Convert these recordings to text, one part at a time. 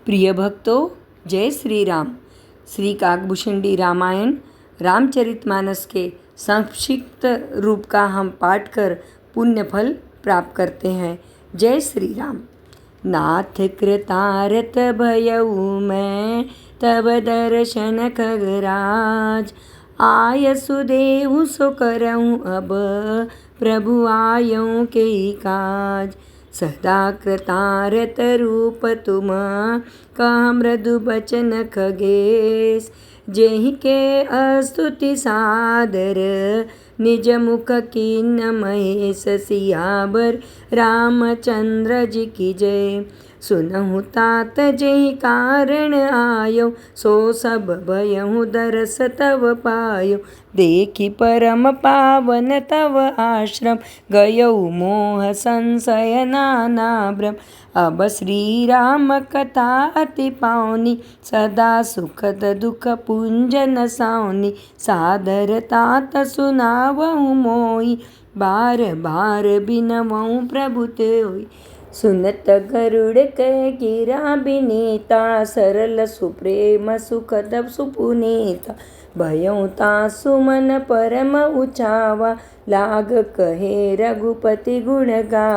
प्रिय भक्तों, जय श्री राम। श्री काकभूषणी रामायण रामचरितमानस के संक्षिप्त रूप का हम पाठ कर पुण्य फल प्राप्त करते हैं। जय श्री राम। नाथ कृतारत भयऊ मैं तब दर्शन खगराज, आय सुदेव सो करऊँ अब प्रभु आयऊँ के काज। सदा कृतारत रूप तुम कह मृदु बचन खगेश, जेहि के अस्तुति सादर निज मुख कीन महेश। सियावर रामचंद्र जी की जय। सुनहु तात जेहि कारण आयो, सो सब भयहु दरस तव पायो। देखि परम पावन तव आश्रम, गयऊ मोह संशय नाना भ्रम। अब श्री राम कथा अति पावनी, सदा सुखद दुख पुंजन सावनी। सादर तात सुनावहु मोई, बार बार बिनवहु प्रभु तेई। सुनत गरुड़ कह गिरा बिनीता, सरल सुप्रेम सुखद सुपुनीता। भयउ तासु मन परम उचावा, लाग कहे रघुपति गुण गा।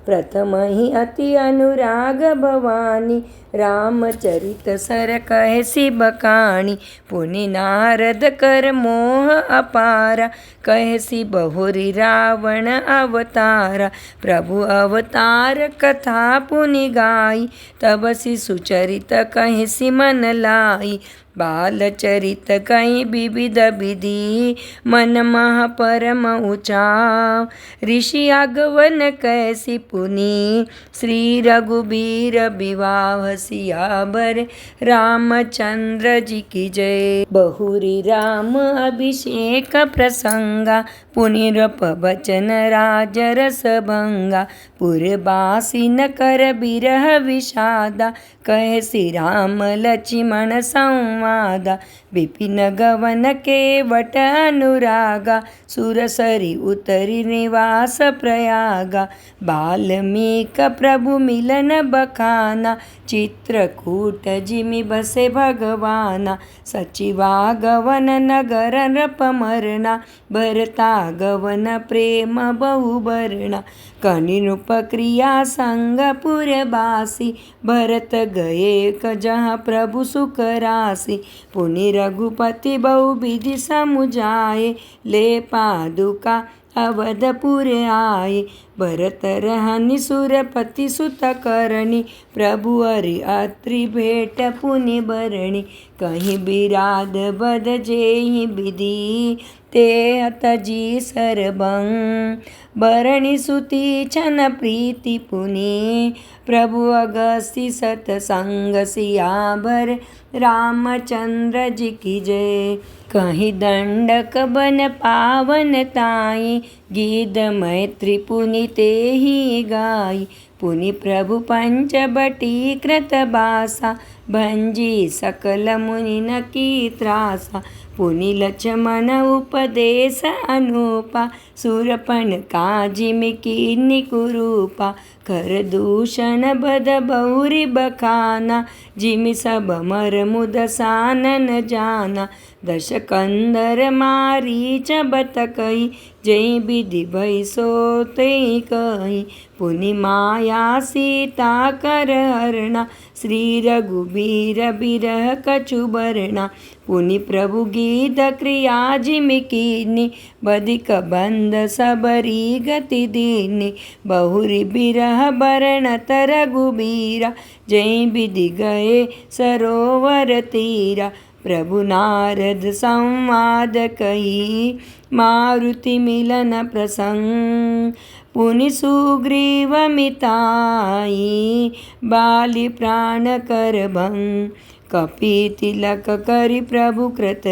प्रथम ही अति अनुराग भवानी, रामचरित सर कहे सि बखानी। पुनि नारद कर मोह अपारा, कहे सि बहुरी रावण अवतारा। प्रभु अवतार कथा पुनि गाई, तब सि सुचरित कहे सि मन लाई। बाल चरित कहीं विविध विधि, मन मह परम ऊंचा। ऋषि आगवन कैसी पुनि, श्री रघुबीर विवाह। सियावर रामचंद्र जी की जय। बहुरी राम अभिषेक प्रसंगा, पुनि रप बचन राज रस भंगा। पुरबासी न कर बिरह विषादा, कहे श्री राम लक्ष्मण संवादा। विपिन गवन केवट अनुरागा, सुरसरी उतरी निवास प्रयागा। बाल्मीक प्रभु मिलन बखाना, चित्रकूट जिमि बसे भगवाना। सचिवागवन नगर नृप मरना, भरतागवन प्रेम बहु बरना। कनि नृप क्रिया संग पुरबासी, भरत गए जहाँ प्रभु सुख राशि। पुनि रघुपति बहु विधि समुझाए, ले पादुका अवधपुर आए। भरत रहनि सुरपति सुत करनी, प्रभु हरि अत्रि भेट पुनि बरणी। कहीं बिराद बद जेहि विधि, ते तजी सरबंग। बरणी सुति छन प्रीति पुनि, प्रभु अगस्ति सतसंग। सियावर रामचंद्र जी की जय। कहीं दंडक बन पावन ताई, गीत मैत्री पुनि तेहि गाई। पुनि प्रभु पंचबटी कृत बासा, भंजी सकल मुनि न की त्रासा। पुनि लक्ष्मण उपदेश अनुपा, सुरपणखा जिमि कीन्हि कुरूपा। कर दूषण बद बहुरी बखाना, जिमि सब मर मुद सानन जाना। दश कंदर मारीच बत कही, जय विधि भई सो तेहि कही। पुनि माया सीता कर हरणा, श्री रघुबीर बिरह कछु बरना। पुनि प्रभु गीत क्रिया जिमि कीन्हि, बधिक बंध सबरी गति दीन्हि। बहुरी बिरह बरनत रघुबीरा, जय विधि गए सरोवर तीरा। प्रभु नारद संवाद कही, मारुति मिलन प्रसंग। पुनि सुग्रीव मिताई, बाली प्राण कर भंग। कपि तिलक करि प्रभु कृत,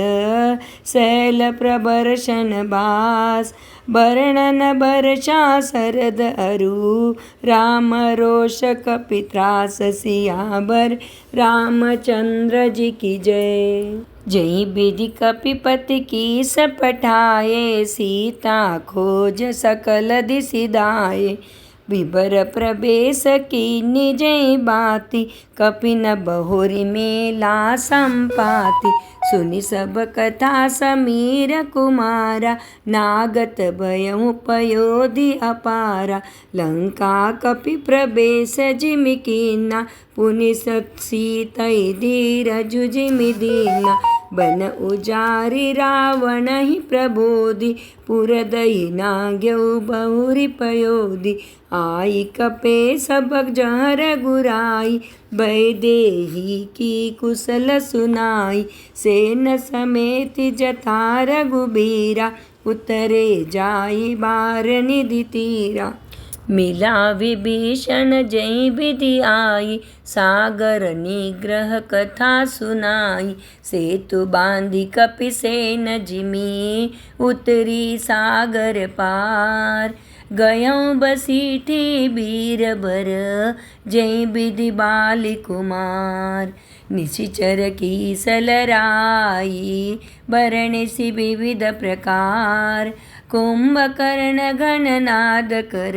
शैल प्रबर्शन बास। वर्णन बरषा शरद अरु, राम रोष कपि त्रास। सियावर रामचंद्र जी की जय। जय विधि कपिपति कीस पठाए, सीता खोज सकल दिसि दाए। विबर प्रवेश कीनी जय बाती, कपिन बहोरी मेला संपाति। सुनि सब कथा समीर कुमारा, नागत भयउ पयोधि अपारा। लंका कपि प्रवेश जिमि कीना, पुनि सीतै धीरजु जिमि दीना। बन उजारि रावण ही प्रबोधि, पुरदई नाग्यउ बहुरि पयोधि। आई कपे सबक जहर गुराई, वैदेही की कुशल सुनाई। सेन समेत जथा रघुबीरा, उतरे जाई बार निधि तीरा। मिला विभीषण जय विधि आई, सागर निग्रह कथा सुनाई। सेतु बांधि कपिसेन जिमि, उतरी सागर पार। गयौ बसीठी बीरबर, जय विधि बालि कुमार। निशिचर की सलराई, बरनिसि विविध प्रकार। कुंभकर्ण गणनाद कर,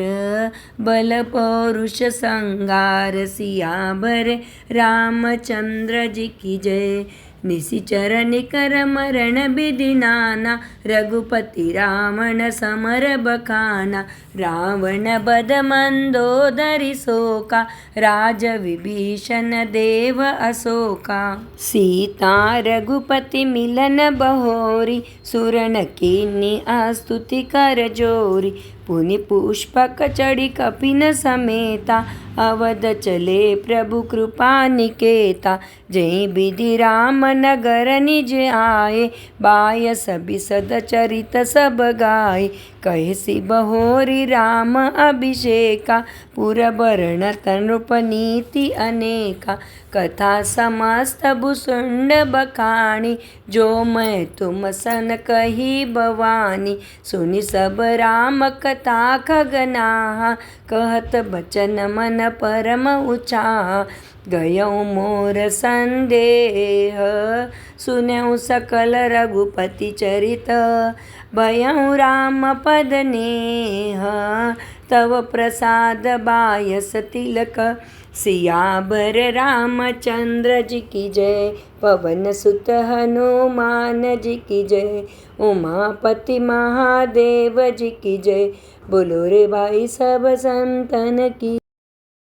बल पौरुष संगार। सियावर रामचंद्र जी की जय। निशिचर निकर मरण विधि नाना, रघुपति रावण समर बखाना। रावण बध मंदोदरी शोका, राज विभीषण देव अशोका। सीता रघुपति मिलन बहोरी, सुरन कीनी स्तुति कर जोरी। पुनि पुष्पक चढ़ी कपिन समेता, अवध चले प्रभु कृपा निकेता। जय विधि राम नगर निज आए, बायस बिसद चरित सब गाए। कहसी बहोरी राम अभिषेका, पुर बरण तनृप नीति अनेका। कथा समस्त भुसुंड बखानी, जो मैं तुम सन कही भवानी। सुनि सब राम कथा खगनाहा, कहत बचन मन परम उचाहा। गयौ मोर संदेह, सुनौ सकल रघुपति चरित। भयउ राम पद नेह, तव प्रसाद बायस तिलक। सियावर रामचंद्र जी की जय, पवन सुत हनुमान जी की जय। उमापति महादेव जी की जय, बोलो रे भाई सब संतन की।